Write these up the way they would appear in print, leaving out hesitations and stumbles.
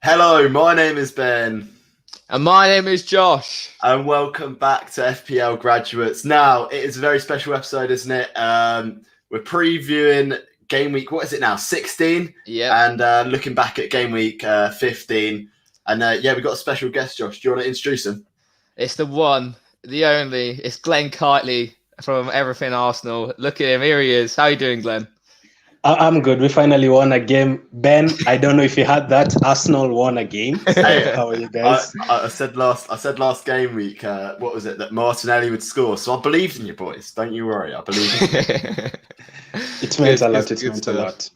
Hello, my name is Ben, And my name is Josh. and welcome back to FPL Graduates. Now, it is a very special episode, isn't it? We're previewing game week, what is it now, 16? Yep. And looking back at game week 15. And yeah, we've got a special guest, Josh. Do you want to introduce him? It's the one, the only. It's Glen Kightley from Everything Arsenal. Look at him. Here he is. How you doing, Glenn? I'm good. We finally won a game. Ben, I don't know if you had that. Arsenal won a game. So how are you guys? I said last game week, what was it, that Martinelli would score. So I believed in you boys. Don't you worry. I believe in you. It meant a lot. It meant a lot.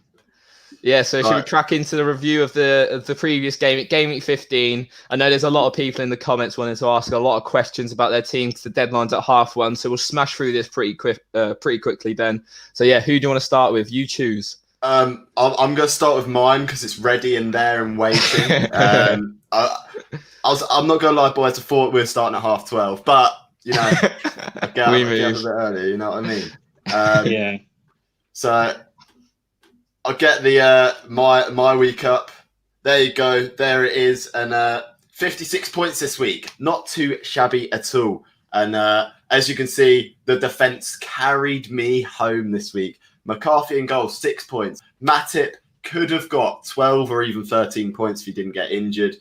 Yeah, so should we crack into the review of the previous game, game week 15? I know there's a lot of people in the comments wanting to ask a lot of questions about their team because the deadline's at 1:30, so we'll smash through this pretty quickly, Ben. So yeah, who do you want to start with? You choose. I'm going to start with mine because it's ready and there and waiting. I'm not going to lie, boys. I thought we were starting at 12:30, but you know, I get up a bit earlier. You know what I mean? Yeah. So I'll get the my week up. There you go. There it is, and 56 points this week. Not too shabby at all. And as you can see, the defense carried me home this week. McCarthy in goal, 6 points. Matip could have got 12 or even 13 points if he didn't get injured.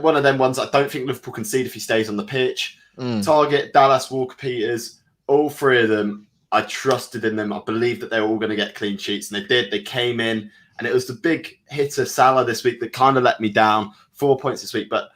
One of them ones I don't think Liverpool concede if he stays on the pitch. Target, Dallas, Walker-Peters, all three of them, I trusted in them. I believed that they were all going to get clean sheets, and they did. They came in, and it was the big hitter Salah this week that kind of let me down. 4 points this week, but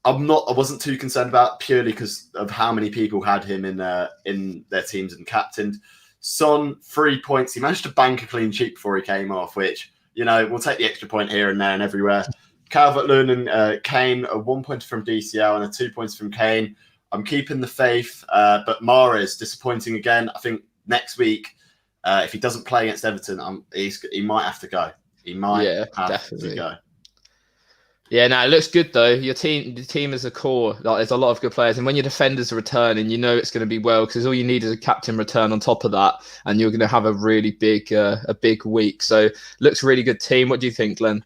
I wasn't too concerned about it purely because of how many people had him in their teams and captained. Son, 3 points. He managed to bank a clean sheet before he came off, which, you know, we'll take the extra point here and there and everywhere. Calvert-Lewin and Kane, a 1 point from DCL and a 2 points from Kane. I'm keeping the faith, but Mahrez, disappointing again. I think next week, if he doesn't play against Everton, he might have to go. He might have to go. Yeah, no, it looks good though. The team is a core. Like, there's a lot of good players, and when your defenders are returning, you know it's going to be well because all you need is a captain return on top of that, and you're going to have a really big week. So, looks really good team. What do you think, Glenn?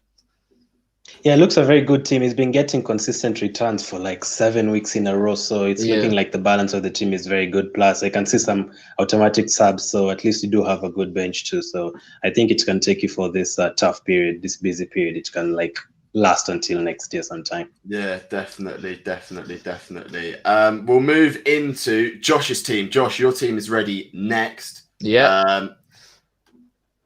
Yeah, it looks a very good team. He's been getting consistent returns for like 7 weeks in a row, so it's looking like the balance of the team is very good. Plus, I can see some automatic subs, so at least you do have a good bench too. So I think it can take you for this tough period, this busy period. It can like last until next year sometime. Yeah, definitely. We'll move into Josh's team. Josh, your team is ready next. Yeah.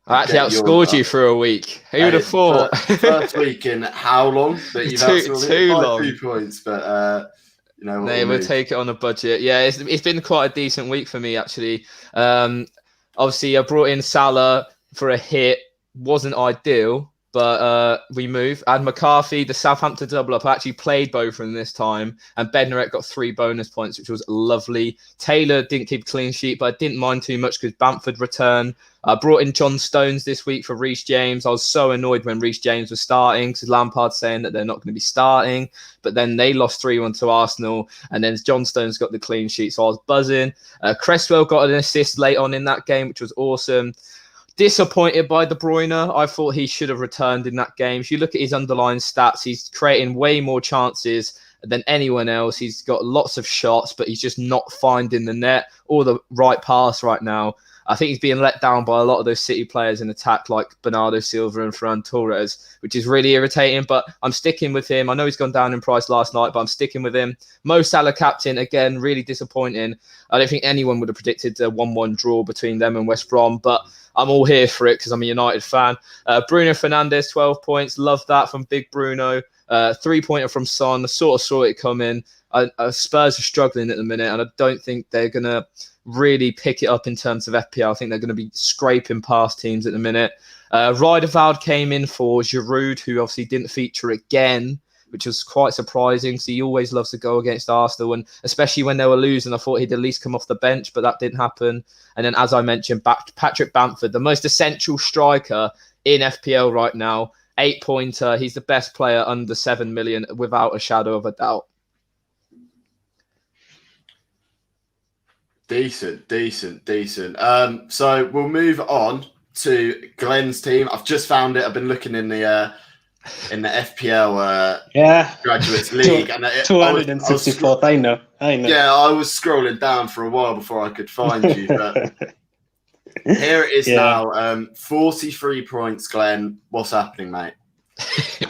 I actually outscored you for a week. Who would have thought? First week in how long? That you've outscored too long. 2 points, but you know. We'll take it on a budget. Yeah, it's been quite a decent week for me actually. Obviously, I brought in Salah for a hit. Wasn't ideal. But we move. And McCarthy, the Southampton double up, I actually played both of them this time. And Bednarek got 3 bonus points, which was lovely. Taylor didn't keep a clean sheet, but I didn't mind too much because Bamford returned. I brought in John Stones this week for Reece James. I was so annoyed when Reece James was starting because Lampard's saying that they're not going to be starting. But then they lost 3-1 to Arsenal. And then John Stones got the clean sheet, so I was buzzing. Cresswell got an assist late on in that game, which was awesome. Disappointed by De Bruyne. I thought he should have returned in that game. If you look at his underlying stats, he's creating way more chances than anyone else. He's got lots of shots, but he's just not finding the net or the right pass right now. I think he's being let down by a lot of those City players in attack, like Bernardo Silva and Ferran Torres, which is really irritating. But I'm sticking with him. I know he's gone down in price last night, but I'm sticking with him. Mo Salah captain, again, really disappointing. I don't think anyone would have predicted a 1-1 draw between them and West Brom, but I'm all here for it because I'm a United fan. Bruno Fernandes, 12 points. Love that from Big Bruno. 3-pointer from Son. I sort of saw it coming. Spurs are struggling at the minute, and I don't think they're going to really pick it up in terms of FPL. I think they're going to be scraping past teams at the minute. Riederveld came in for Giroud, who obviously didn't feature again, which was quite surprising. So he always loves to go against Arsenal, and especially when they were losing, I thought he'd at least come off the bench, but that didn't happen. And then, as I mentioned, Patrick Bamford, the most essential striker in FPL right now, 8-pointer. He's the best player under 7 million, without a shadow of a doubt. Decent. So we'll move on to Glenn's team. I've just found it. I've been looking in the in the FPL Yeah. Graduates League. And 264th, I know. Yeah, I was scrolling down for a while before I could find you. But here it is now. 43 points, Glenn. What's happening, mate?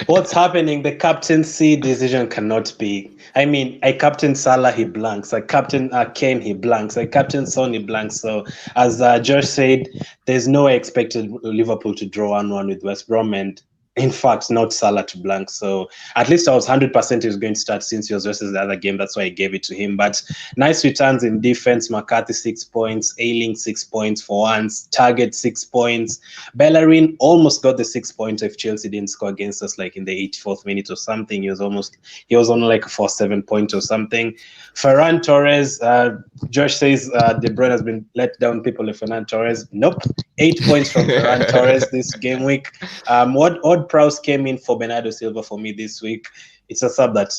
What's happening? The captaincy decision cannot be. I mean, I captain Salah, he blanks. I captain Kane, he blanks. I captain Son, he blanks. So, as Josh said, there's no way expected Liverpool to draw 1-1 with West Brom, and in fact, not Salah to blank. So at least I was 100% he was going to start since he was versus the other game. That's why I gave it to him. But nice returns in defense. McCarthy 6 points. Ayling 6 points for once. Target 6 points. Bellerin almost got the 6 points if Chelsea didn't score against us like in the 84th minute or something. He was on like a 4-7 point or something. Ferran Torres, Josh says De Bruyne has been let down people with Ferran Torres. Nope. 8 points from Ferran Torres this game week. What Prowse came in for Bernardo Silva for me this week. It's a sub that,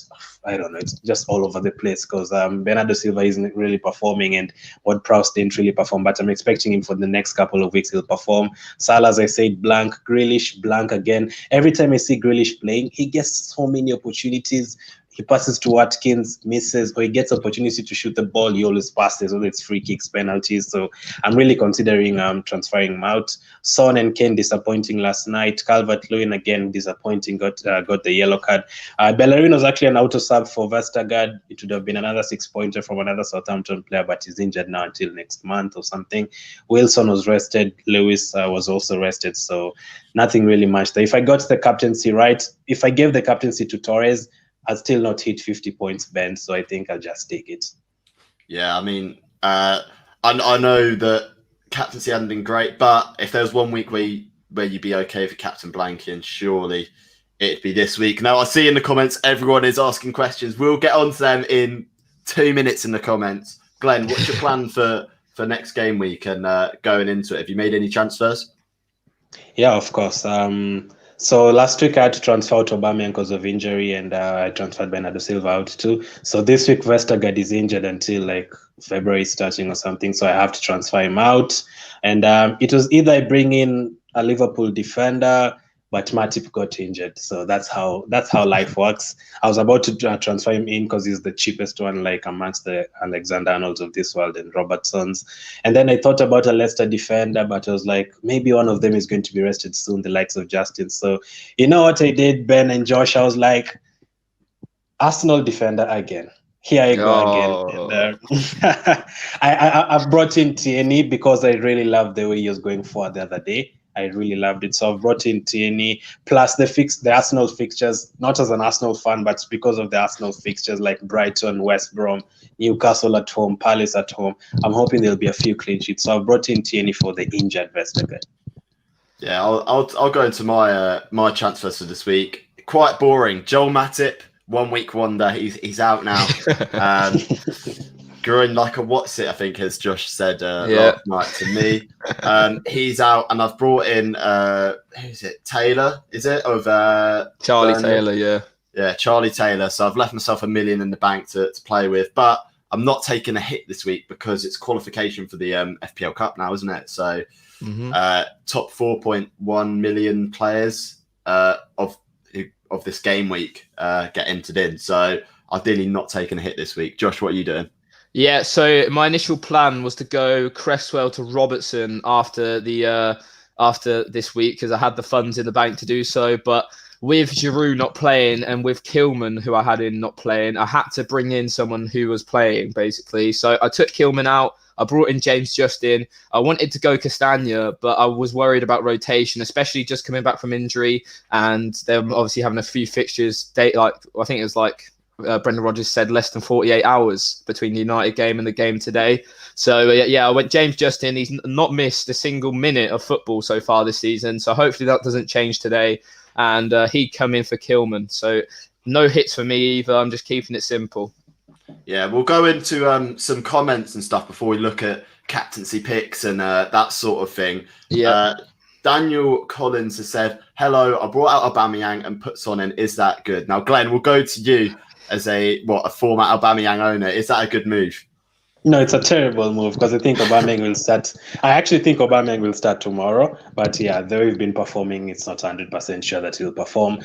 I don't know, it's just all over the place because Bernardo Silva isn't really performing and Ward Prowse didn't really perform, but I'm expecting him for the next couple of weeks he'll perform. Salah, as I said, blank. Grealish, blank again. Every time I see Grealish playing, he gets so many opportunities. He passes to Watkins, misses, or he gets opportunity to shoot the ball. He always passes, whether it's free kicks, penalties. So I'm really considering transferring him out. Son and Kane disappointing last night. Calvert-Lewin again disappointing, got the yellow card. Bellerin was actually an auto sub for Vestergaard. It would have been another 6-pointer from another Southampton player, but he's injured now until next month or something. Wilson was rested. Lewis was also rested. So nothing really much there. If I got the captaincy right, if I gave the captaincy to Torres, I'd still not hit 50 points, Ben. So I think I'll just take it. Yeah, I mean, I know that captaincy hadn't been great, but if there was one week where you'd be okay for captain blanking, surely it'd be this week. Now, I see in the comments everyone is asking questions. We'll get on to them in 2 minutes in the comments. Glenn, what's your plan for next game week and going into it? Have you made any transfers? Yeah, of course. So last week I had to transfer out Aubameyang because of injury, and I transferred Bernardo Silva out too. So this week Vestergaard is injured until like February starting or something. So I have to transfer him out. And it was either I bring in a Liverpool defender, but Matip got injured. So that's how life works. I was about to transfer him in because he's the cheapest one, like amongst the Alexander-Arnolds of this world and Robertsons. And then I thought about a Leicester defender, but I was like, maybe one of them is going to be rested soon, the likes of Justin. So you know what I did, Ben and Josh? I was like, Arsenal defender again. Here I go again. And, I've brought in Tierney because I really love the way he was going forward the other day. I really loved it. So I've brought in Tierney, plus the Arsenal fixtures, not as an Arsenal fan, but because of the Arsenal fixtures like Brighton, West Brom, Newcastle at home, Palace at home. I'm hoping there'll be a few clean sheets. So I've brought in Tierney for the injured Vestergaard. Yeah, I'll go into my transfers for this week. Quite boring. Joel Matip, 1 week wonder. He's out now. Growing like a what's it, I think, as Josh said last night to me. He's out, and I've brought in who's it? Taylor, is it? Of Charlie Taylor, yeah, Charlie Taylor. So I've left myself $1 million in the bank to play with, but I'm not taking a hit this week because it's qualification for the FPL Cup now, isn't it? So top 4.1 million players of this game week get entered in. So ideally not taking a hit this week. Josh, what are you doing? Yeah, so my initial plan was to go Cresswell to Robertson after this week because I had the funds in the bank to do so. But with Giroud not playing and with Kilman, who I had in not playing, I had to bring in someone who was playing, basically. So I took Kilman out. I brought in James Justin. I wanted to go Castagna, but I was worried about rotation, especially just coming back from injury. And they're obviously having a few fixtures. I think it was like Brendan Rodgers said less than 48 hours between the United game and the game today. So, I went James Justin. He's not missed a single minute of football so far this season. So hopefully that doesn't change today. And he'd come in for Kilman. So no hits for me either. I'm just keeping it simple. Yeah, we'll go into some comments and stuff before we look at captaincy picks and that sort of thing. Yeah. Daniel Collins has said, hello, I brought out Aubameyang and put Son in. Is that good? Now, Glenn, we'll go to you as a former Aubameyang owner. Is that a good move? No, it's a terrible move because I think Aubameyang will start. I actually think Aubameyang will start tomorrow. But yeah, though we've been performing, it's not 100% sure that he'll perform.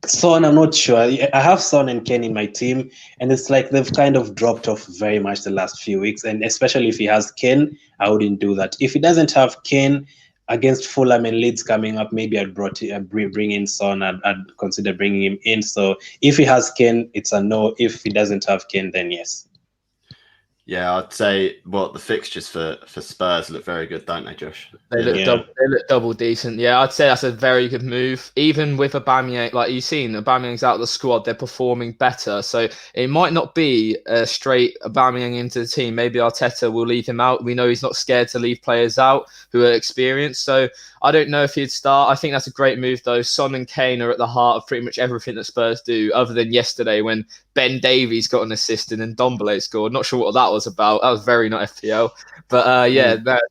Son, I'm not sure. I have Son and Kane in my team, and it's like they've kind of dropped off very much the last few weeks. And especially if he has Kane, I wouldn't do that. If he doesn't have Kane against Fulham and Leeds coming up, maybe I'd bring in Son. I'd consider bringing him in. So if he has Kane, it's a no. If he doesn't have Kane, then yes. Yeah, I'd say the fixtures for Spurs look very good, don't they, Josh? They look double decent. Yeah, I'd say that's a very good move. Even with Aubameyang, like you've seen, Aubameyang's out of the squad, they're performing better. So it might not be a straight Aubameyang into the team. Maybe Arteta will leave him out. We know he's not scared to leave players out who are experienced. So I don't know if he'd start. I think that's a great move, though. Son and Kane are at the heart of pretty much everything that Spurs do, other than yesterday when Ben Davies got an assist and then Ndombele scored. Not sure what that was about. That was very not FPL. But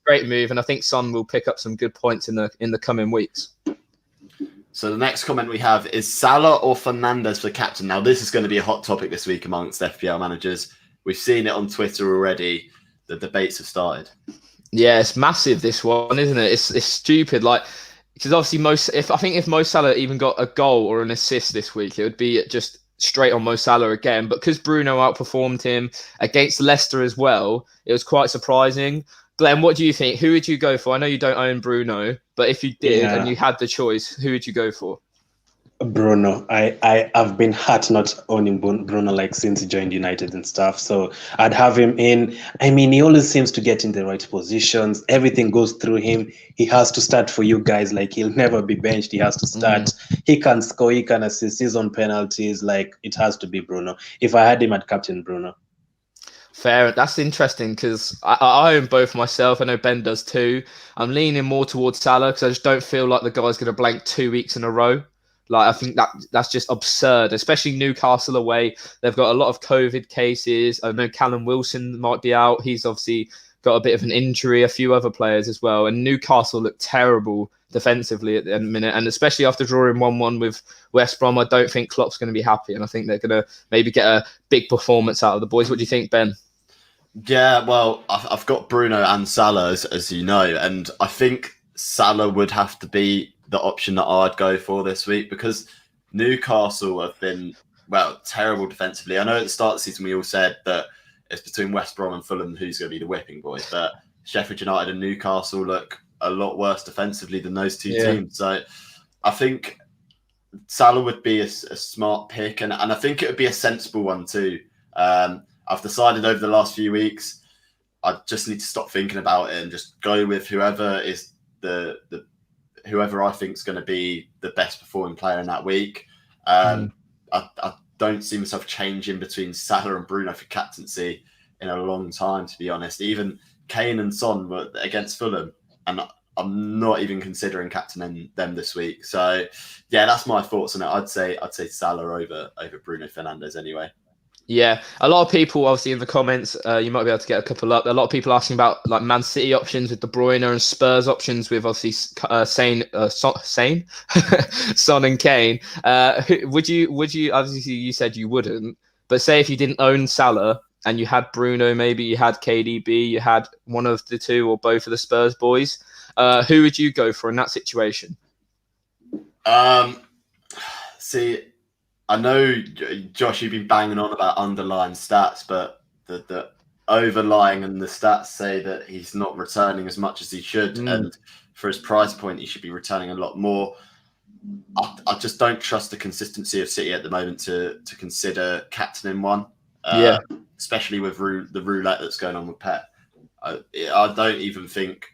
great move, and I think Son will pick up some good points in the coming weeks. So the next comment we have is Salah or Fernandes for captain. Now this is going to be a hot topic this week amongst FPL managers. We've seen it on Twitter already. The debates have started. Yeah, it's massive, this one, isn't it? It's stupid. Like, because obviously if Mo Salah even got a goal or an assist this week, it would be just straight on Mo Salah again. But because Bruno outperformed him against Leicester as well, it was quite surprising. Glenn, what do you think? Who would you go for? I know you don't own Bruno, but if you did and you had the choice, who would you go for? Bruno. I have been hurt not owning Bruno like since he joined United and stuff. So I'd have him in. I mean, he always seems to get in the right positions. Everything goes through him. He has to start for you guys. Like, he'll never be benched. He has to start. He can score. He can assist. He's on penalties. Like, it has to be Bruno. If I had him at captain Bruno. Fair. That's interesting because I own both myself. I know Ben does too. I'm leaning more towards Salah because I just don't feel like the guy's going to blank 2 weeks in a row. Like, I think that's just absurd, especially Newcastle away. They've got a lot of COVID cases. I know Callum Wilson might be out. He's obviously got a bit of an injury, a few other players as well. And Newcastle look terrible defensively at the minute. And especially after drawing 1-1 with West Brom, I don't think Klopp's going to be happy. And I think they're going to maybe get a big performance out of the boys. What do you think, Ben? Yeah, well, I've got Bruno and Salah, as you know. And I think Salah would have to be the option that I'd go for this week because Newcastle have been, terrible defensively. I know at the start of the season we all said that it's between West Brom and Fulham who's going to be the whipping boys, but Sheffield United and Newcastle look a lot worse defensively than those two teams. So I think Salah would be a smart pick, and I think it would be a sensible one too. I've decided over the last few weeks I just need to stop thinking about it and just go with whoever is whoever I think is going to be the best performing player in that week. I don't see myself changing between Salah and Bruno for captaincy in a long time, to be honest. Even Kane and Son were against Fulham, and I'm not even considering captaining them this week. So, yeah, that's my thoughts on it. I'd say Salah over Bruno Fernandes anyway. Yeah, a lot of people, obviously, in the comments, you might be able to get a couple up. A lot of people asking about like Man City options with De Bruyne and Spurs options with obviously Son and Kane. Would you? Obviously, you said you wouldn't, but say if you didn't own Salah and you had Bruno, maybe you had KDB, you had one of the two or both of the Spurs boys. Who would you go for in that situation? See. I know, Josh, you've been banging on about underlying stats, but the overlying and the stats say that he's not returning as much as he should. And for his price point, he should be returning a lot more. I just don't trust the consistency of City at the moment to consider captaining one. Especially with the roulette that's going on with Pep. I don't even think...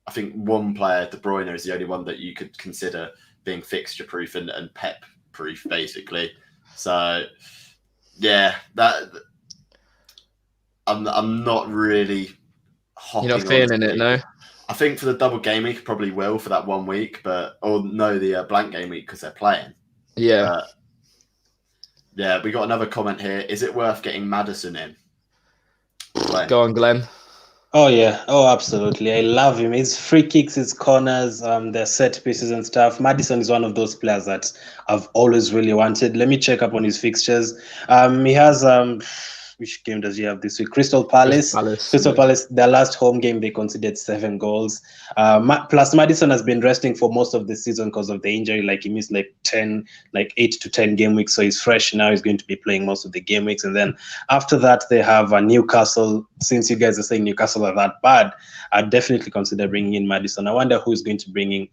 I think one player, De Bruyne, is the only one that you could consider being fixture-proof and Pep-proof, basically. So, yeah, that I'm not really hopping. You're not feeling it, no? I think for the double game week, probably will for that 1 week, the blank game week because they're playing. Yeah. Yeah, we got another comment here. Is it worth getting Madison in? Go on, Glenn. Oh, yeah. Oh, absolutely. I love him. His free kicks, his corners, their set pieces and stuff. Madison is one of those players that I've always really wanted. Let me check up on his fixtures. He has which game does he have this week? Crystal Palace. Crystal Palace, their last home game, they conceded 7 goals. Plus, Madison has been resting for most of the season because of the injury. Like, he missed like 8 to 10 game weeks. So he's fresh now. He's going to be playing most of the game weeks. And then after that, they have Newcastle. Since you guys are saying Newcastle are that bad, I'd definitely consider bringing in Madison. I wonder who's going to bring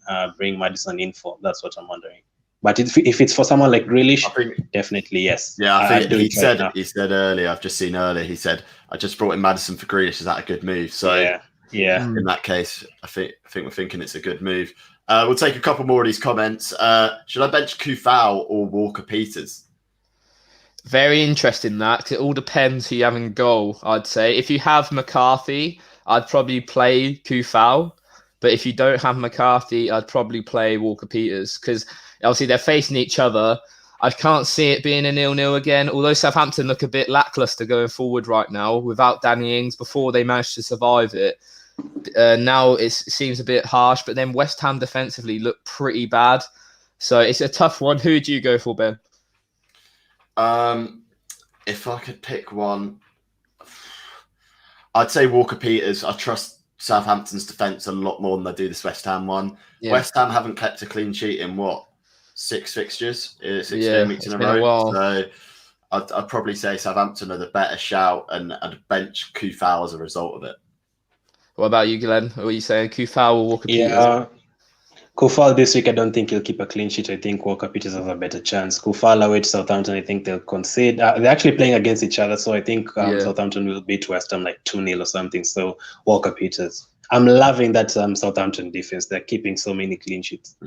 Madison in for. That's what I'm wondering. But if it's for someone like Grealish, definitely yes. Yeah, I think he said earlier. I've just seen earlier. He said, "I just brought in Madison for Grealish. Is that a good move?" So yeah. In that case, I think we're thinking it's a good move. We'll take a couple more of these comments. Should I bench Koo Foul or Walker Peters? Very interesting that, 'cause it all depends who you have in goal. I'd say if you have McCarthy, I'd probably play Koo Foul. But if you don't have McCarthy, I'd probably play Walker Peters, because obviously they're facing each other. I can't see it being a 0-0 again, although Southampton look a bit lackluster going forward right now without Danny Ings before they managed to survive it. Now it seems a bit harsh, but then West Ham defensively look pretty bad. So it's a tough one. Who do you go for, Ben? If I could pick one, I'd say Walker Peters. I trust Southampton's defence a lot more than I do this West Ham one. Yeah. West Ham haven't kept a clean sheet in 6 fixtures, 6 game weeks in a row. So I'd probably say Southampton are the better shout, and I'd bench Koo Foul as a result of it. What about you, Glenn? What are you saying? Koo Foul or Walker Peters? Yeah, Koo Foul this week, I don't think he'll keep a clean sheet. I think Walker Peters has a better chance. Koo Foul away to Southampton, I think they'll concede. They're actually playing against each other, so I think Southampton will beat West Ham like 2-0 or something. So Walker Peters. I'm loving that Southampton defense. They're keeping so many clean sheets.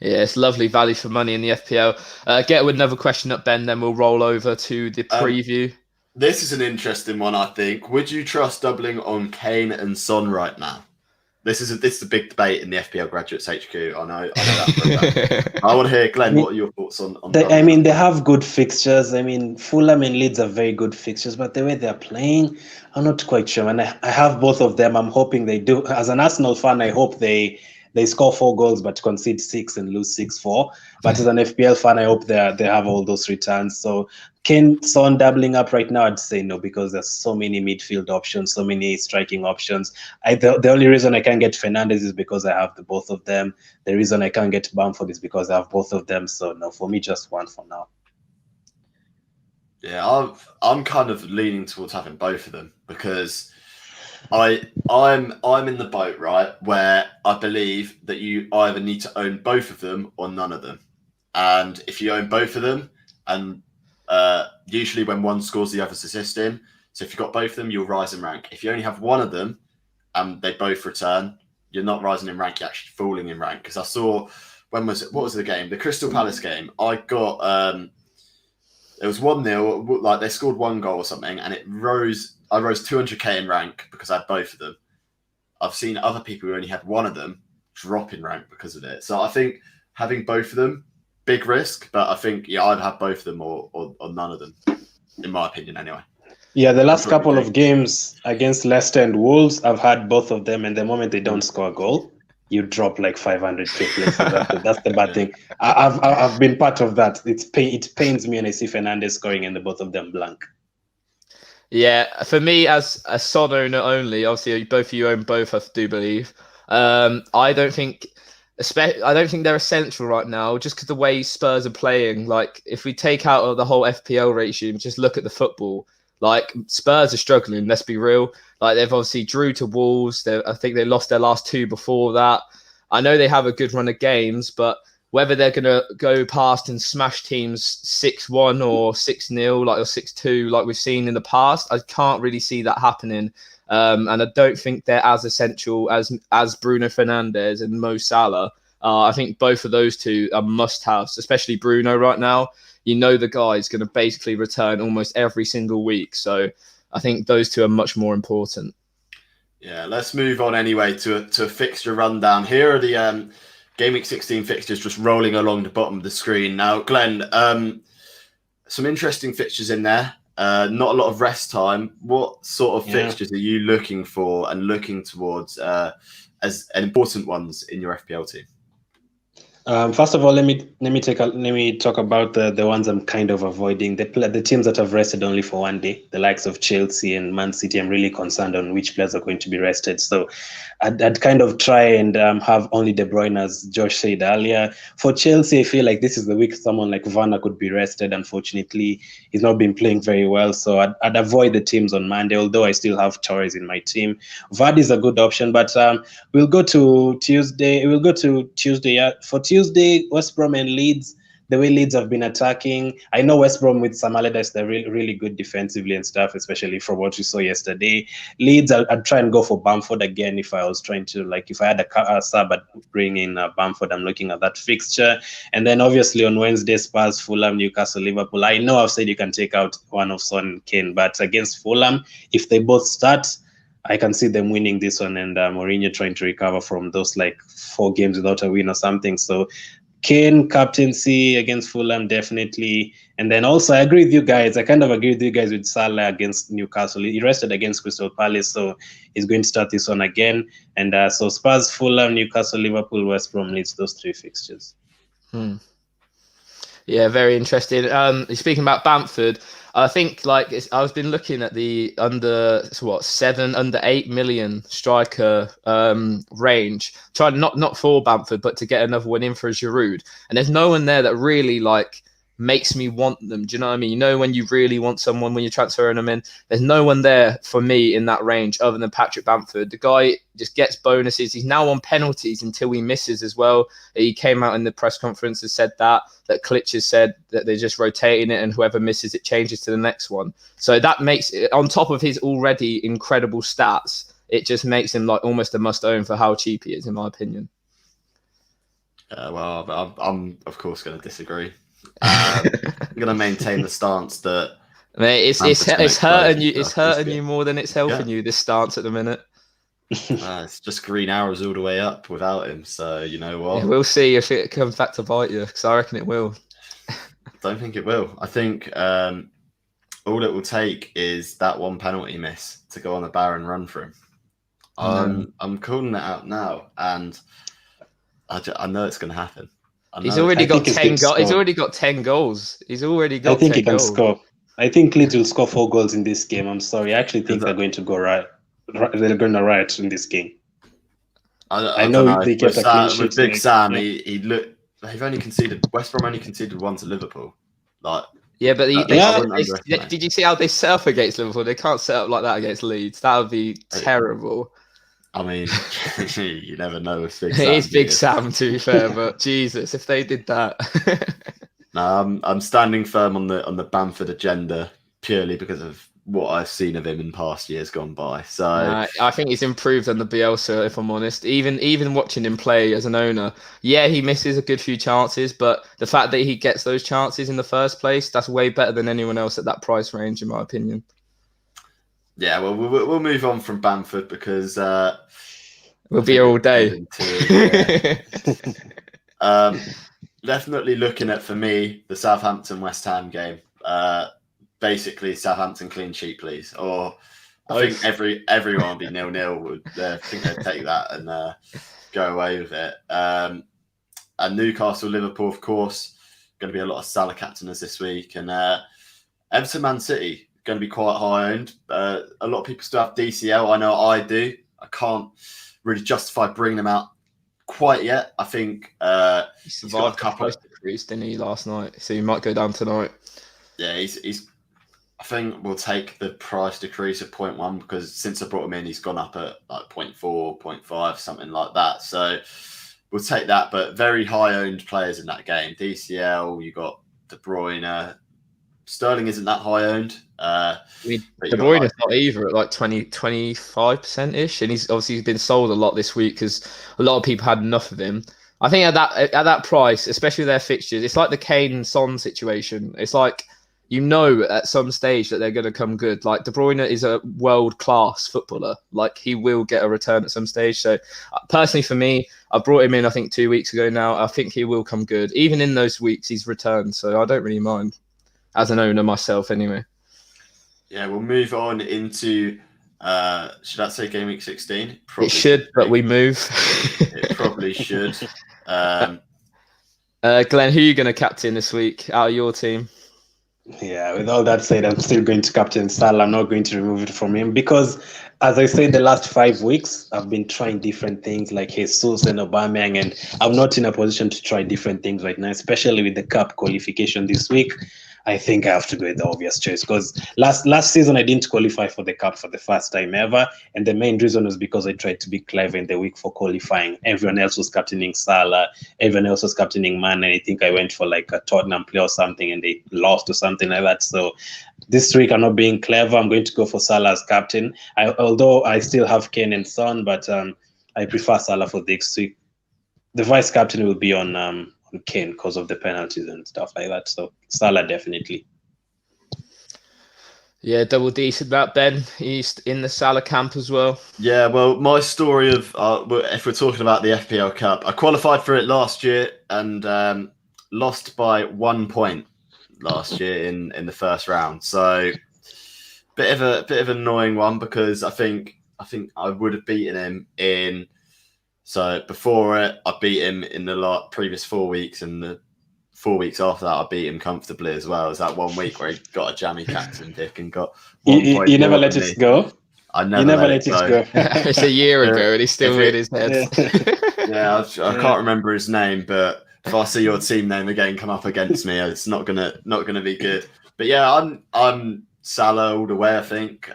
Yeah, it's lovely value for money in the FPL. Get with another question up, Ben, then we'll roll over to the preview. This is an interesting one, I think. Would you trust doubling on Kane and Son right now? This is a big debate in the FPL Graduates HQ. I know that. I want to hear, Glenn, what are your thoughts on they have good fixtures. I mean, Fulham and Leeds are very good fixtures, but the way they're playing, I'm not quite sure. And I have both of them. I'm hoping they do. As an Arsenal fan, I hope they score 4 goals but concede 6 and lose 6-4. But as an FPL fan, I hope they have all those returns. So Kane Son doubling up right now, I'd say no, because there's so many midfield options, so many striking options. The only reason I can't get Fernandes is because I have both of them. The reason I can't get Bamford is because I have both of them. So no, for me, just one for now. Yeah, I'm kind of leaning towards having both of them, because I'm in the boat, right, where I believe that you either need to own both of them or none of them. And if you own both of them, and usually when one scores, the other's assisting. So if you've got both of them, you'll rise in rank. If you only have one of them and they both return, you're not rising in rank, you're actually falling in rank. Because I saw, what was the game? The Crystal Palace game. I got, it was 1-0, like they scored 1 goal or something, and I rose 200k in rank because I had both of them. I've seen other people who only had one of them drop in rank because of it. So I think having both of them, big risk, but I think I'd have both of them or none of them, in my opinion, anyway. Yeah, the last couple of games against Leicester and Wolves, I've had both of them, and the moment they don't score a goal, you drop like 500k. So that's the bad thing. I've been part of that. It pains me when I see Fernandes scoring and the both of them blank. Yeah, for me as a Son owner only, obviously both of you own both, I do believe. I don't think they're essential right now, just because the way Spurs are playing. Like, if we take out the whole FPL regime, just look at the football. Like, Spurs are struggling, let's be real. Like, they've obviously drew to Wolves. I think they lost their last 2 before that. I know they have a good run of games, but whether they're going to go past and smash teams 6-1 or 6-0, or 6-2, like we've seen in the past, I can't really see that happening. And I don't think they're as essential as Bruno Fernandes and Mo Salah. I think both of those two are must-haves, especially Bruno right now. You know the guy's going to basically return almost every single week. So I think those two are much more important. Yeah, let's move on anyway to a fixture rundown. Here are the Game Week 16 fixtures just rolling along the bottom of the screen. Now, Glenn, some interesting fixtures in there. Not a lot of rest time. What sort of fixtures are you looking for and looking towards as important ones in your FPL team? First of all, let me talk about the ones I'm kind of avoiding. The teams that have rested only for one day, the likes of Chelsea and Man City. I'm really concerned on which players are going to be rested. So I'd kind of try and have only De Bruyne, as Josh said earlier. For Chelsea, I feel like this is the week someone like Werner could be rested. Unfortunately, he's not been playing very well. So I'd avoid the teams on Monday, although I still have Torres in my team. Vardy is a good option, but we'll go to Tuesday. Yeah. For Tuesday, West Brom and Leeds. The way Leeds have been attacking, I know West Brom with Sam Allardyce, they're really, really good defensively and stuff, especially from what we saw yesterday. Leeds, I'd try and go for Bamford again if I was trying to, like, if I had a sub, I'd bring in Bamford. I'm looking at that fixture. And then obviously on Wednesday, Spurs, Fulham, Newcastle, Liverpool. I know I've said you can take out one of Son and Kane, but against Fulham, if they both start, I can see them winning this one, and Mourinho trying to recover from those like 4 games without a win or something. So Kane captaincy against Fulham, definitely. And then also I agree with you guys. I kind of agree with you guys with Salah against Newcastle. He rested against Crystal Palace, so he's going to start this one again. And so Spurs, Fulham, Newcastle, Liverpool, West Brom Leeds, those 3 fixtures. Yeah, very interesting. Speaking about Bamford, I think I've been looking at the under 8 million striker range, trying not for Bamford, but to get another one in for Giroud. And there's no one there that really makes me want them. Do you know what I mean? You know, when you really want someone when you're transferring them in, there's no one there for me in that range other than Patrick Bamford. The guy just gets bonuses. He's now on penalties until he misses as well. He came out in the press conference and said that Klitsch has said that they're just rotating it and whoever misses it changes to the next one. So that makes it, on top of his already incredible stats, it just makes him like almost a must own for how cheap he is, in my opinion. Well, I'm of course going to disagree. I'm going to maintain the stance that it's hurting you. It's hurting you more than it's helping you. This stance at the minute. It's just green arrows all the way up without him. So you know what? Yeah, we'll see if it comes back to bite you, because I reckon it will. Don't think it will. I think all it will take is that one penalty miss to go on the bar and run for him. I'm calling it out now, and I know it's going to happen. He's already got 10 goals. He's already got 10 goals. He's already got 10 goals. I think he can score. I think Leeds will score 4 goals in this game. I'm sorry. I actually think they're going to go right. They're going to riot in this game. I know they get a clean sheet. With Big Sam, he looked. They've only conceded. West Brom only conceded 1 to Liverpool. Yeah, but did you see how they set up against Liverpool? They can't set up like that against Leeds. That would be terrible. I mean, you never know with Big Sam. It is Big Sam, to be fair, but Jesus, if they did that. No, I'm standing firm on the Bamford agenda purely because of what I've seen of him in past years gone by. So I think he's improved under Bielsa, if I'm honest. Even watching him play as an owner, yeah, he misses a good few chances, but the fact that he gets those chances in the first place, that's way better than anyone else at that price range, in my opinion. Yeah, well, we'll move on from Bamford because we'll be here all day. Definitely looking at, for me, the Southampton-West Ham game. Basically, Southampton clean sheet, please. Or I think everyone would be 0-0. I think they'd take that and go away with it. And Newcastle-Liverpool, of course, going to be a lot of Salah captainers this week. And Everton-Man City, going to be quite high owned. A lot of people still have DCL. I know I do. I can't really justify bringing them out quite yet. I think he survived a couple of decrease, didn't he, last night? So he might go down tonight. Yeah, he's. I think we'll take the price decrease of 0.1 because since I brought him in, he's gone up at like 0.4, 0.5, something like that. So we'll take that. But very high owned players in that game. DCL, you got De Bruyne. Sterling isn't that high owned. De Bruyne is not either at like 25% ish, and he's been sold a lot this week because a lot of people had enough of him. I think at that price, especially their fixtures, it's like the Kane Son situation. It's like, you know, at some stage that they're going to come good. Like De Bruyne is a world-class footballer. Like he will get a return at some stage. So personally for me, I brought him in, I think 2 weeks ago now. I think he will come good. Even in those weeks, he's returned. So I don't really mind as an owner myself anyway. Yeah, we'll move on into, should I say game week 16? It should, but we move. It probably should. Glenn, who are you going to captain this week out of your team? Yeah, with all that said, I'm still going to captain Salah. I'm not going to remove it from him because, as I said, the last 5 weeks, I've been trying different things like Jesus and Aubameyang, and I'm not in a position to try different things right now, especially with the cup qualification this week. I think I have to go with the obvious choice because last season I didn't qualify for the cup for the first time ever, and the main reason was because I tried to be clever in the week for qualifying. Everyone else was captaining Salah, everyone else was captaining Man, and I think I went for like a Tottenham play or something, and they lost or something like that. So this week I'm not being clever. I'm going to go for Salah as captain. Although I still have Kane Son, but I prefer Salah for this week. The vice captain will be on Kane because of the penalties and stuff like that. So Salah definitely. Yeah, double decent about Ben. He's in the Salah camp as well. Yeah, well, my story of if we're talking about the FPL Cup, I qualified for it last year and lost by 1 point last year in the first round. So bit of an annoying one because I think I would have beaten him in. So before it, I beat him in the previous 4 weeks, and the 4 weeks after that, I beat him comfortably as well. It was that 1 week where he got a jammy captain pick and got 1 point. You never let it go. I never let it go. It's a year ago, and he's still in his head. Yeah, I can't remember his name, but if I see your team name again come up against me, it's not gonna be good. But yeah, I'm Salah all the way. I think.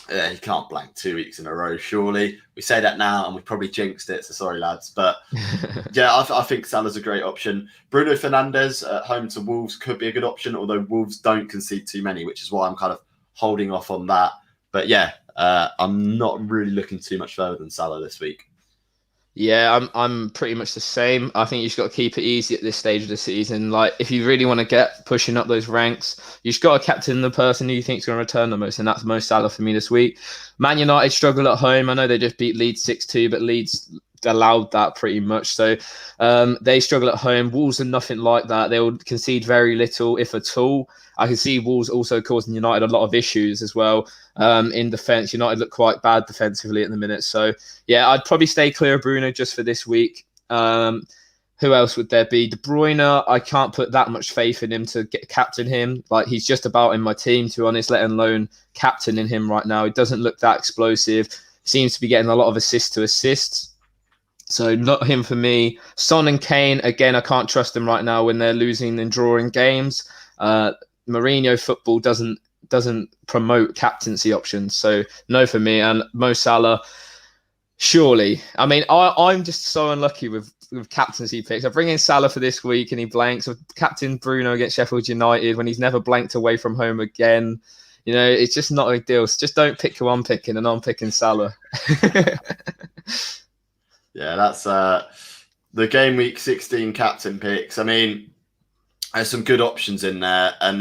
Yeah, he can't blank 2 weeks in a row, surely. We say that now, and we probably jinxed it, so sorry, lads. But yeah, I think Salah's a great option. Bruno Fernandes at home to Wolves could be a good option, although Wolves don't concede too many, which is why I'm kind of holding off on that. But yeah, I'm not really looking too much further than Salah this week. Yeah, I'm pretty much the same. I think you just got to keep it easy at this stage of the season. Like, if you really want to get pushing up those ranks, you just got to captain the person who you think is going to return the most, and that's Mo Salah for me this week. Man United struggle at home. I know they just beat Leeds 6-2, but Leeds allowed that pretty much. So they struggle at home. Wolves are nothing like that. They will concede very little, if at all. I can see Wolves also causing United a lot of issues as well in defence. United look quite bad defensively at the minute. So, yeah, I'd probably stay clear of Bruno just for this week. Who else would there be? De Bruyne, I can't put that much faith in him to captain him. Like, he's just about in my team, to be honest, let alone captaining him right now. He doesn't look that explosive. Seems to be getting a lot of assists to assists. So not him for me. Son and Kane, again, I can't trust them right now when they're losing and drawing games. Mourinho football doesn't promote captaincy options, so no for me. And Mo Salah, surely. I mean, I'm just so unlucky with captaincy picks. I bring in Salah for this week and he blanks. I've captained Bruno against Sheffield United when he's never blanked away from home again. You know, it's just not a deal. So just don't pick who I'm picking, and I'm picking Salah. Yeah, that's the game week 16 captain picks. I mean, there's some good options in there, and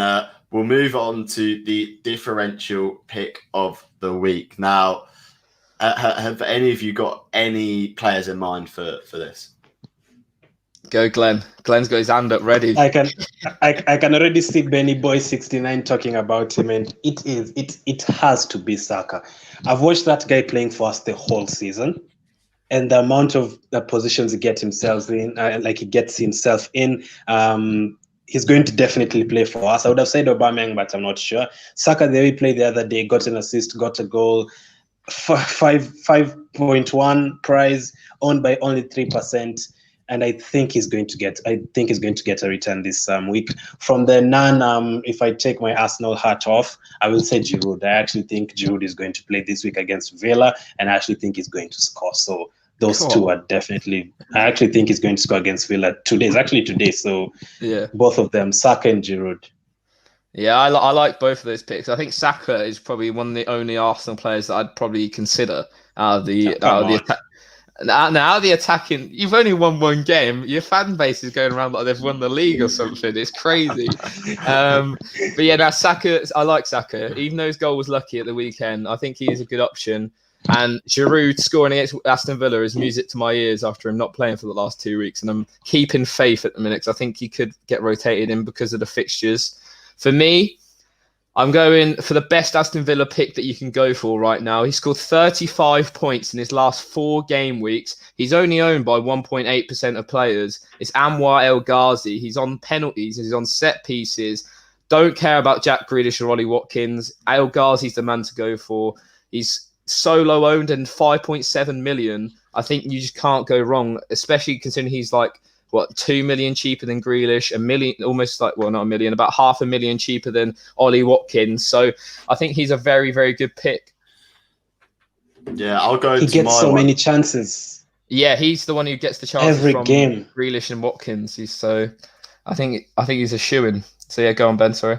we'll move on to the differential pick of the week. Now, have any of you got any players in mind for this? Go, Glenn. Glenn's got his hand up ready. I can already see Benny Boy 69 talking about him, and it has to be Saka. I've watched that guy playing for us the whole season. And the amount of positions he gets himself in, he's going to definitely play for us. I would have said Aubameyang, but I'm not sure. Saka, the way he played the other day, got an assist, got a goal, 5.1 prize, owned by only 3%. And I think he's going to get a return this week. From the if I take my Arsenal hat off, I will say Giroud. I actually think Giroud is going to play this week against Villa, and I actually think he's going to score. So those two are definitely. I actually think he's going to score against Villa today. It's actually today. So yeah, both of them, Saka and Giroud. Yeah, I like both of those picks. I think Saka is probably one of the only Arsenal players that I'd probably consider out of the attack. Now the attacking, you've only won one game. Your fan base is going around like they've won the league or something. It's crazy. But yeah, now Saka, I like Saka. Even though his goal was lucky at the weekend, I think he is a good option. And Giroud scoring against Aston Villa is music to my ears after him not playing for the last 2 weeks. And I'm keeping faith at the minute because I think he could get rotated in because of the fixtures. For me, I'm going for the best Aston Villa pick that you can go for right now. He scored 35 points in his last 4 game weeks. He's only owned by 1.8% of players. It's Anwar El Ghazi. He's on penalties. He's on set pieces. Don't care about Jack Grealish or Ollie Watkins. El Ghazi's the man to go for. He's solo owned and 5.7 million. I think you just can't go wrong, especially considering he's like, 2 million cheaper than Grealish, a million, almost like, well, not a million, about 500,000 cheaper than Ollie Watkins. So I think he's a very, very good pick. Yeah, I'll go. He gets so many chances. Yeah, he's the one who gets the chances every from game. Grealish and Watkins. I think he's a shoo-in. So yeah, go on, Ben. Sorry.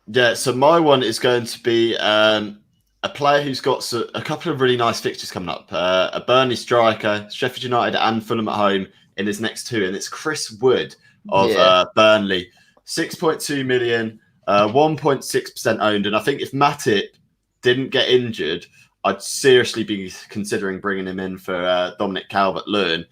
Yeah, so my one is going to be a player who's got a couple of really nice fixtures coming up. A Burnley striker, Sheffield United and Fulham at home in his next 2, and it's Chris Wood of Burnley. 6.2 million, 1.6% owned. And I think if Matip didn't get injured, I'd seriously be considering bringing him in for Dominic Calvert-Lewin.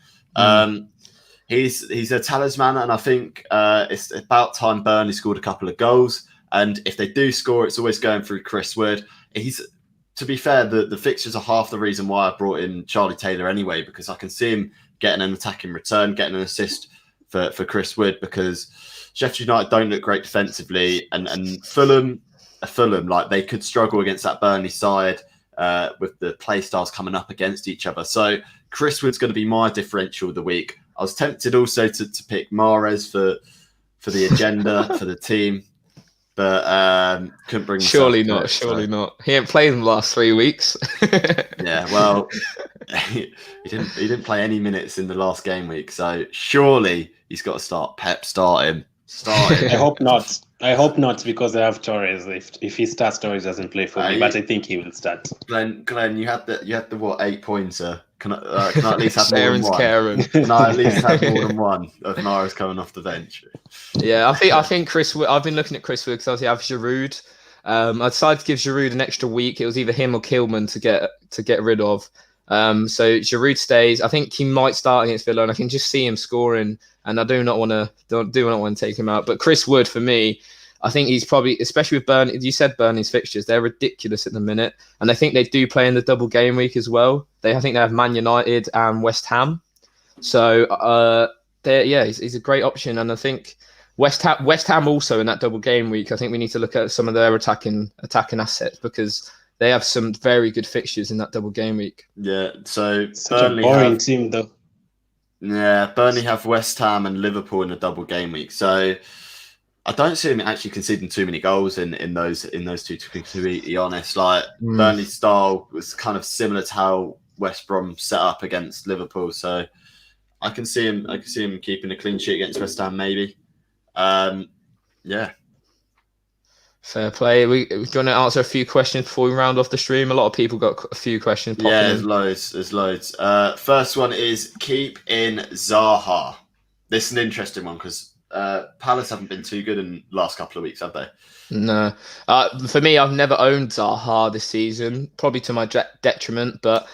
He's a talisman, and I think it's about time Burnley scored a couple of goals. And if they do score, it's always going through Chris Wood. To be fair, the fixtures are half the reason why I brought in Charlie Taylor anyway, because I can see him getting an attacking return, getting an assist for Chris Wood, because Sheffield United don't look great defensively, and Fulham, like they could struggle against that Burnley side with the play styles coming up against each other. So Chris Wood's going to be my differential of the week. I was tempted also to pick Mahrez for the agenda for the team, but couldn't bring. Surely not. He ain't played in the last 3 weeks. Yeah, well, he didn't play any minutes in the last game week, so surely he's got to start. Pep, start him. I hope not. Because I have Torres. If he starts, Torres doesn't play for me, but I think he will start. Glenn, you had the what 8-pointer? Can I at least have more than one? Karen. Can I at least have more than one of Mahrez coming off the bench? Yeah, I think Chris Wood. I've been looking at Chris Wood because obviously I have Giroud. I decided to give Giroud an extra week. It was either him or Kilman to get rid of. So Giroud stays. I think he might start against Villa, and I can just see him scoring. And I do not want to take him out. But Chris Wood, for me, I think he's probably, especially with Burnley. You said Burnley's fixtures; they're ridiculous at the minute, and I think they do play in the double game week as well. I think they have Man United and West Ham. So he's a great option, and I think West Ham also in that double game week. I think we need to look at some of their attacking assets because they have some very good fixtures in that double game week. Yeah, so such Burnley a boring team though. Yeah, Burnley have West Ham and Liverpool in a double game week. So I don't see them actually conceding too many goals in those two, to be honest. Like Burnley's style was kind of similar to how West Brom set up against Liverpool. So I can see him keeping a clean sheet against West Ham, maybe. Yeah. Fair play. We're going to answer a few questions before we round off the stream. A lot of people got a few questions popping in. There's loads. First one is keep in Zaha. This is an interesting one because Palace haven't been too good in the last couple of weeks, have they? No. For me, I've never owned Zaha this season, probably to my detriment, but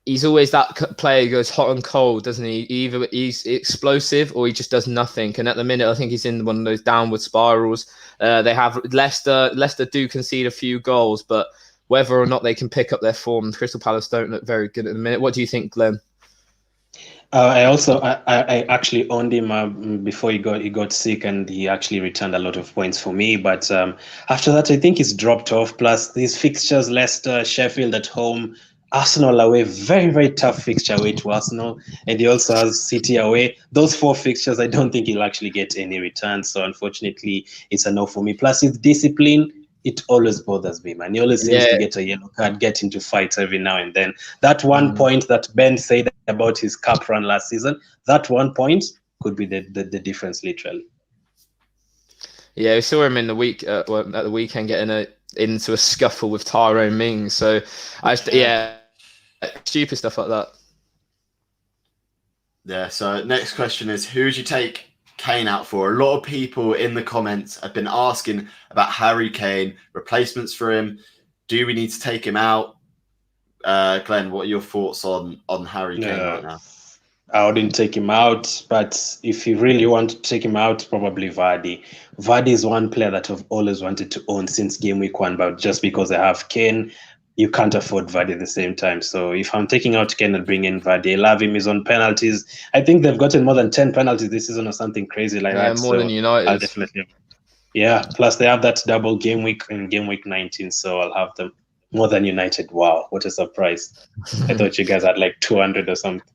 he's always that player who goes hot and cold, doesn't he? Either he's explosive or he just does nothing. And at the minute, I think he's in one of those downward spirals. They have Leicester. Leicester do concede a few goals, but whether or not they can pick up their form, Crystal Palace don't look very good at the minute. What do you think, Glenn? I actually owned him before he got sick, and he actually returned a lot of points for me. But after that, I think he's dropped off. Plus these fixtures: Leicester, Sheffield at home, Arsenal away, very, very tough fixture away to Arsenal. And he also has City away. Those 4 fixtures, I don't think he'll actually get any returns. So unfortunately, it's a no for me. Plus his discipline, it always bothers me, man. He always seems to get a yellow card, get into fights every now and then. That one point that Ben said about his cup run last season, that 1 point could be the difference, literally. Yeah, we saw him in the week at the weekend getting into a scuffle with Tyrone Mings. So, stupid stuff like that. Yeah, so next question is, who would you take Kane out for? A lot of people in the comments have been asking about Harry Kane, replacements for him. Do we need to take him out? Glenn, what are your thoughts on Harry Kane right now? I wouldn't take him out, but if you really want to take him out, probably Vardy. Vardy is one player that I've always wanted to own since game week 1, but just because I have Kane, you can't afford Vardy at the same time. So if I'm taking out Kane and bring in Vardy, I love him. He's on penalties. I think they've gotten more than 10 penalties this season or something crazy like that. More than United. I'll definitely. Yeah, plus they have that double game week in game week 19, so I'll have them more than United. Wow, what a surprise. I thought you guys had like 200 or something.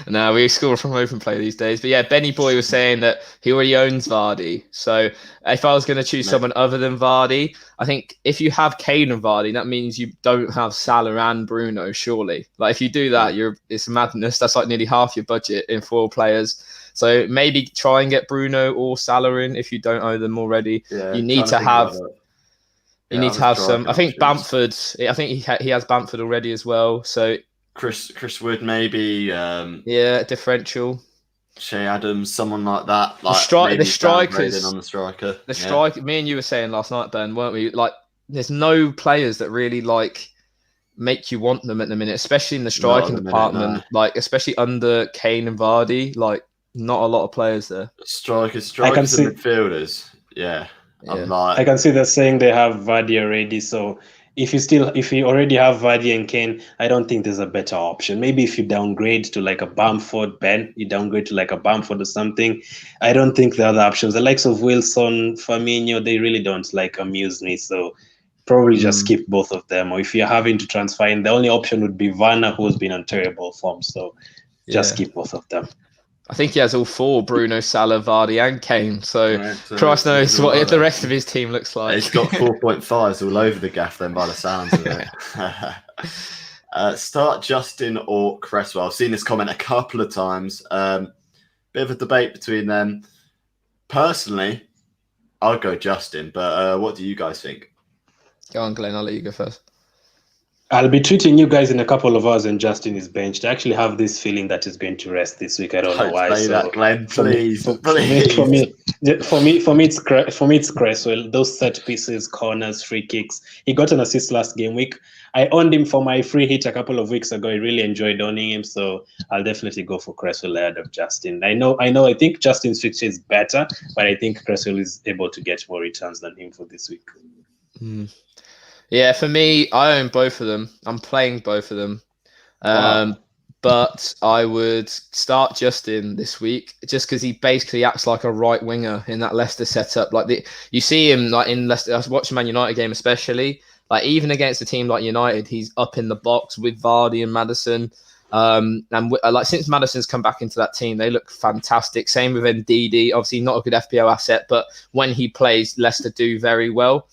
No, we score from open play these days. But yeah, Benny Boy was saying that he already owns Vardy. So if I was going to choose someone other than Vardy, I think if you have Kane and Vardy, that means you don't have Salah and Bruno, surely. Like if you do that, it's madness. That's like nearly half your budget in 4 players. So maybe try and get Bruno or Salah in if you don't own them already. Yeah, you need to have... You need to have some... I think Bamford... I think he has Bamford already as well. So... Chris Wood, maybe. Differential. Shea Adams, someone like that. Like the strikers on the striker. The striker. Me and you were saying last night, Ben, weren't we? Like, there's no players that really like make you want them at the minute, especially in the striking department. Like, especially under Kane and Vardy. Like, not a lot of players there. Strikers, and midfielders. Yeah. I can see they're saying they have Vardy already, so. If you already have Vardy and Kane, I don't think there's a better option. Maybe if you downgrade to like a Bamford, Ben, you downgrade to like a Bamford or something. I don't think the other options, the likes of Wilson, Firmino, they really don't like amuse me. So probably just skip both of them. Or if you're having to transfer in, the only option would be Werner, who's been on terrible form. So just skip both of them. I think he has all 4, Bruno, Salah, Vardy and Kane. So Christ knows what the rest of his team looks like. He's got 4.5s all over the gaff then by the sounds of it. Start Justin or Cresswell. I've seen this comment a couple of times. Bit of a debate between them. Personally, I'll go Justin, but what do you guys think? Go on, Glenn. I'll let you go first. I'll be treating you guys in a couple of hours and Justin is benched. I actually have this feeling that he's going to rest this week. I don't know why. Say that, Glenn, please. For me, it's Cresswell. Those set pieces, corners, free kicks. He got an assist last game week. I owned him for my free hit a couple of weeks ago. I really enjoyed owning him, so I'll definitely go for Cresswell ahead of Justin. I think Justin's fixture is better, but I think Cresswell is able to get more returns than him for this week. Yeah, for me, I own both of them. I'm playing both of them. But I would start Justin this week just because he basically acts like a right winger in that Leicester setup. Like you see him like in Leicester. I was watching Man United game especially. Like even against a team like United, he's up in the box with Vardy and Madison. Like since Madison's come back into that team, they look fantastic. Same with Ndidi. Obviously not a good FPL asset, but when he plays, Leicester do very well.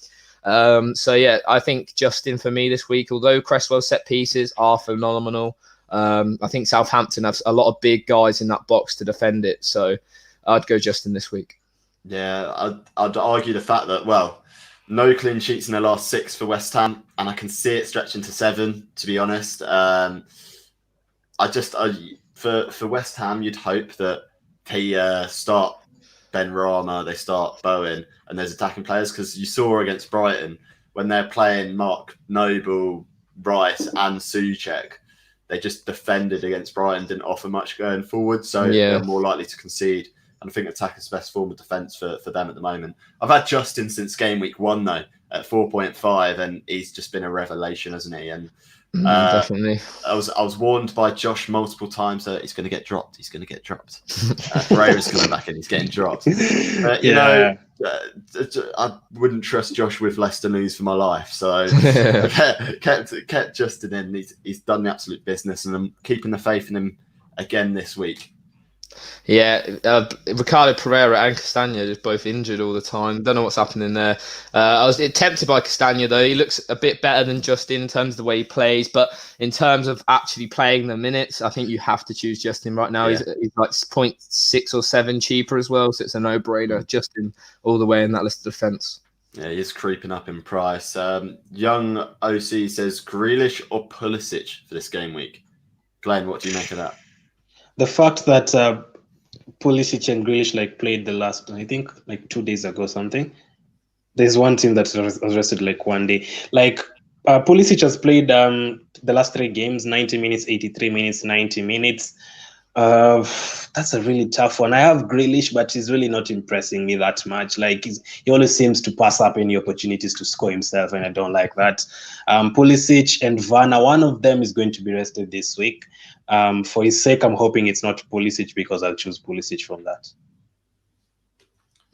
So yeah, I think Justin for me this week, although Cresswell's set pieces are phenomenal, I think Southampton have a lot of big guys in that box to defend it. So I'd go Justin this week. Yeah, I'd argue the fact that, well, no clean sheets in the last 6 for West Ham, and I can see it stretching to 7, to be honest. For West Ham, you'd hope that they start Ben Rama, they start Bowen, and there's attacking players, because you saw against Brighton when they're playing Mark Noble, Rice, and Souček, they just defended against Brighton, didn't offer much going forward, so they're more likely to concede. And I think attack is the best form of defence for them at the moment. I've had Justin since game week 1 though at 4.5, and he's just been a revelation, hasn't he? And definitely. I was warned by Josh multiple times that he's going to get dropped. He's going to get dropped. Pereira's coming back and he's getting dropped. You know, I wouldn't trust Josh with Leicester news for my life. So kept Justin in. He's done the absolute business, and I'm keeping the faith in him again this week. Yeah, Ricardo Pereira and Castagna just both injured all the time. Don't know what's happening there. I was tempted by Castagna though. He looks a bit better than Justin in terms of the way he plays, but in terms of actually playing the minutes, I think you have to choose Justin right now. He's like 0.6 or 7 cheaper as well, so it's a no-brainer. Justin all the way in that list of defence. Yeah, he's creeping up in price. Young OC says Grealish or Pulisic for this game week. Glenn, what do you make of that? The fact that Pulisic and Grealish played the last, I think 2 days ago or something. There's one team that was rested one day. Pulisic has played the last 3 games, 90 minutes, 83 minutes, 90 minutes. That's a really tough one. I have Grealish, but he's really not impressing me that much. Like he always seems to pass up any opportunities to score himself, and I don't like that. Pulisic and Werner, one of them is going to be rested this week. For his sake, I'm hoping it's not Pulisic because I'll choose Pulisic from that.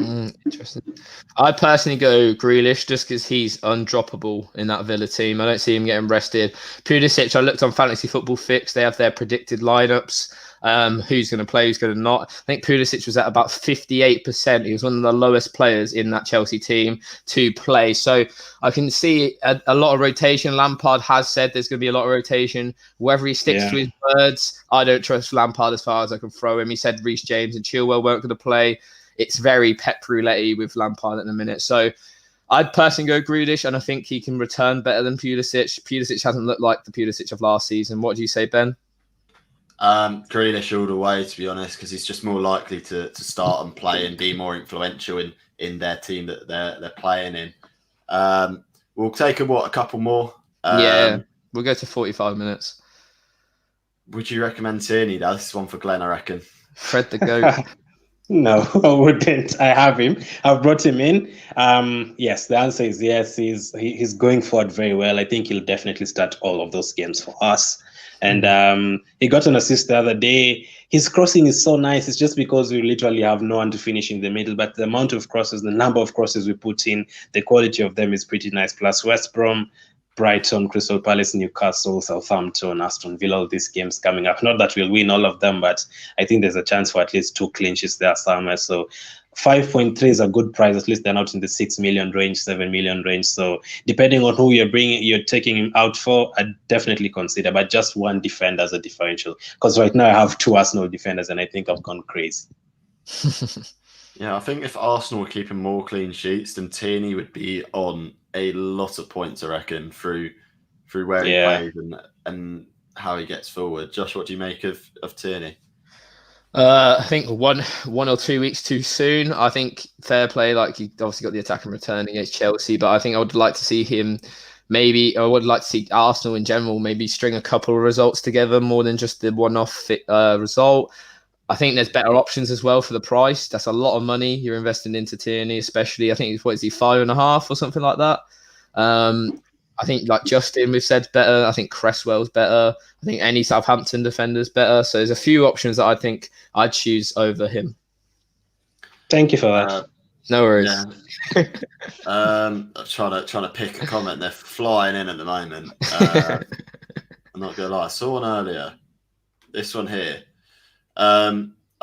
Interesting. I personally go Grealish just because he's undroppable in that Villa team. I don't see him getting rested. Pulisic, I looked on Fantasy Football Fix. They have their predicted lineups. Who's going to play, who's going to not. I think Pulisic was at about 58%. He was one of the lowest players in that Chelsea team to play. So I can see a lot of rotation. Lampard has said there's going to be a lot of rotation. Whether he sticks to his words, I don't trust Lampard as far as I can throw him. He said Reece James and Chilwell weren't going to play. It's very Pep roulette with Lampard at the minute. So I'd personally go Grealish, and I think he can return better than Pulisic. Pulisic hasn't looked like the Pulisic of last season. What do you say, Ben? Grealish all the way, to be honest, because he's just more likely to start and play and be more influential in their team that they're playing in. We'll take a couple more. We'll go to 45 minutes. Would you recommend Tierney? This is one for Glen, I reckon. Fred the GOAT. No, I wouldn't. I have him. I've brought him in. Yes, the answer is yes. He's going forward very well. I think he'll definitely start all of those games for us. And he got an assist the other day. His crossing is so nice. It's just because we literally have no one to finish in the middle. But the amount of crosses, the number of crosses we put in, the quality of them is pretty nice. Plus West Brom, Brighton, Crystal Palace, Newcastle, Southampton, Aston Villa, all these games coming up. Not that we'll win all of them, but I think there's a chance for at least 2 clean sheets there somewhere. So 5.3 is a good price. At least they're not in the 6 million range, 7 million range. So depending on who you're taking him out for, I'd definitely consider, but just one defender as a differential. Because right now I have 2 Arsenal defenders and I think I've gone crazy. Yeah, I think if Arsenal were keeping more clean sheets, then Tierney would be on a lot of points, I reckon, through where he plays and how he gets forward. Josh, what do you make of Tierney? I think one or 2 weeks too soon. I think fair play, like he obviously got the attack and return against Chelsea, but I think I would like to see him I would like to see Arsenal in general maybe string a couple of results together more than just the one-off result. I think there's better options as well for the price. That's a lot of money you're investing into Tierney, especially. I think what is he, 5.5 or something like that. I think like Justin, we've said better. I think Cresswell's better. I think any Southampton defender's better. So there's a few options that I think I'd choose over him. Thank you for that. No worries. Yeah. I'm trying to pick a comment. They're flying in at the moment. I'm not gonna lie. I saw one earlier. This one here. I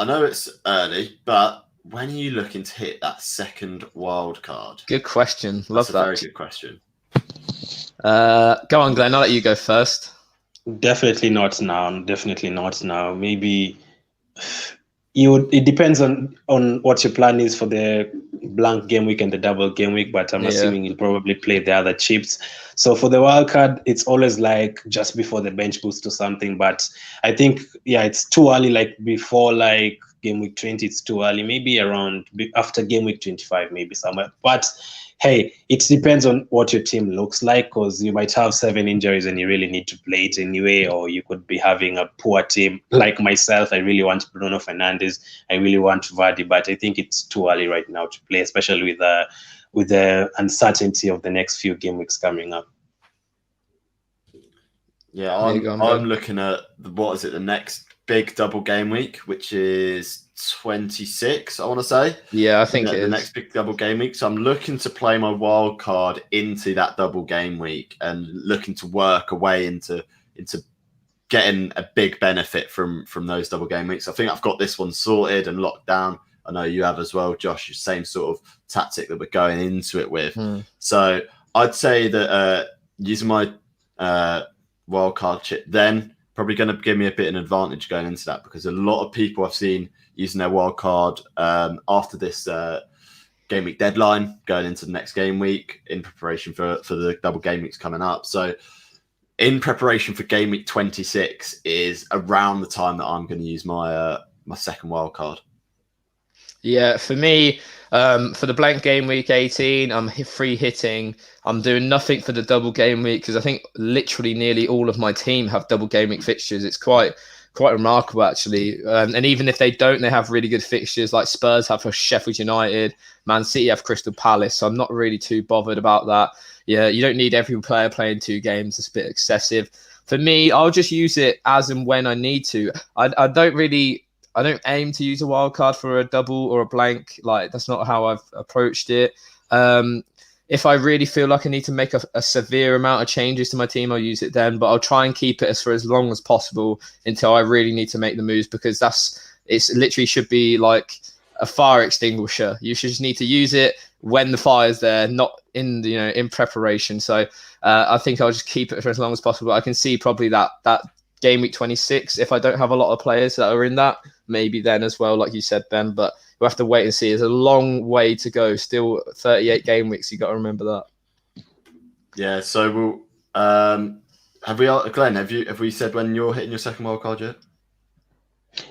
know it's early, but when are you looking to hit that second wild card? Good question. Love that. Very good question. Go on, Glenn. I'll let you go first. Definitely not now. Maybe it depends on what your plan is for the blank game week and the double game week, but I'm assuming you'll probably play the other chips. So for the wild card, it's always like just before the bench boost or something. But I think, it's too early, like before like game week 20, it's too early. Maybe around after game week 25, maybe somewhere. But hey, it depends on what your team looks like, because you might have 7 injuries and you really need to play it anyway, or you could be having a poor team like myself. I really want Bruno Fernandes. I really want Vardy, but I think it's too early right now to play, especially with the uncertainty of the next few game weeks coming up. Yeah, I'm looking at the next big double game week, which is 26, I want to say. Yeah, I think the next big double game week. So I'm looking to play my wild card into that double game week and looking to work away into getting a big benefit from those double game weeks. I think I've got this one sorted and locked down. I know you have as well, Josh. Same sort of tactic that we're going into it with. So I'd say that using my wild card chip then probably going to give me a bit of an advantage going into that, because a lot of people I've seen using their wild card after this game week deadline going into the next game week in preparation for the double game weeks coming up. So in preparation for game week 26 is around the time that I'm going to use my second wild card. Yeah, for me, for the blank game week 18, I'm free hitting. I'm doing nothing for the double game week because I think literally nearly all of my team have double game week fixtures. It's quite quite remarkable, actually. And even if they don't, they have really good fixtures. Like Spurs have for Sheffield United, Man City have Crystal Palace. So I'm not really too bothered about that. Yeah, you don't need every player playing 2 games. It's a bit excessive. For me, I'll just use it as and when I need to. I don't aim to use a wild card for a double or a blank. Like, that's not how I've approached it. If I really feel like I need to make a severe amount of changes to my team, I'll use it then. But I'll try and keep it for as long as possible until I really need to make the moves, because it's literally should be like a fire extinguisher. You should just need to use it when the fire's there, not in preparation. So I think I'll just keep it for as long as possible. I can see probably that game week 26, if I don't have a lot of players that are in that, maybe then as well, like you said, Ben. But we'll have to wait and see. It's a long way to go. Still 38 game weeks. You got to remember that. Yeah. So we'll Glenn, have we said when you're hitting your second wild card yet?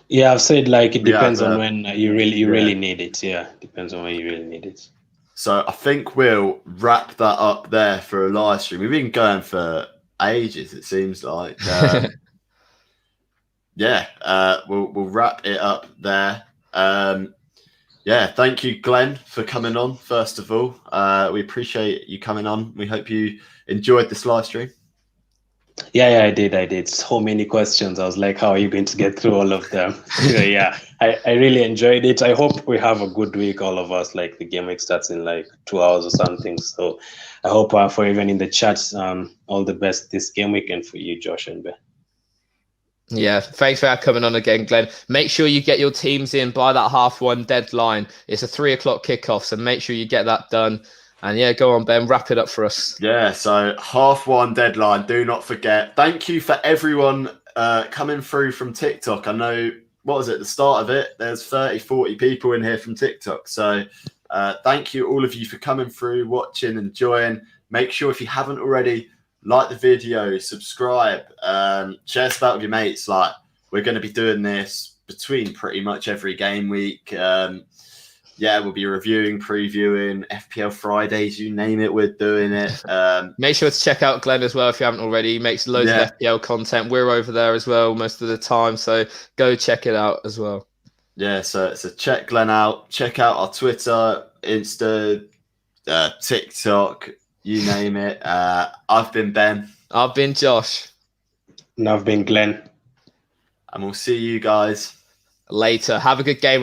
Yeah, I've said like it depends on when you really need it. Yeah, depends on when you really need it. So I think we'll wrap that up there for a live stream. We've been going for ages, it seems like. We'll wrap it up there. Thank you, Glenn, for coming on, first of all. We appreciate you coming on. We hope you enjoyed this live stream. Yeah, I did. So many questions. I was like, how are you going to get through all of them? I really enjoyed it. I hope we have a good week, all of us. Like, the game week starts in like 2 hours or something. So I hope for everyone in the chat, all the best this game weekend for you, Josh and Ben. Yeah, thanks for coming on again, Glenn. Make sure you get your teams in by that 1:30 deadline. It's a 3:00 kickoff, so make sure you get that done. And yeah, go on, Ben, wrap it up for us. Yeah, so 1:30 deadline. Do not forget. Thank you for everyone coming through from TikTok. I know, what was it, the start of it? There's 30, 40 people in here from TikTok. So thank you, all of you, for coming through, watching, enjoying. Make sure, if you haven't already, like the video, subscribe, share this about with your mates. Like, we're going to be doing this between pretty much every game week. We'll be reviewing, previewing, FPL Fridays, you name it, we're doing it. Make sure to check out Glen as well if you haven't already. He makes loads of FPL content. We're over there as well most of the time, so go check it out as well. Yeah, so check Glen out. Check out our Twitter, Insta, TikTok, you name it. I've been Ben. I've been Josh. And I've been Glenn. And we'll see you guys later. Have a good game.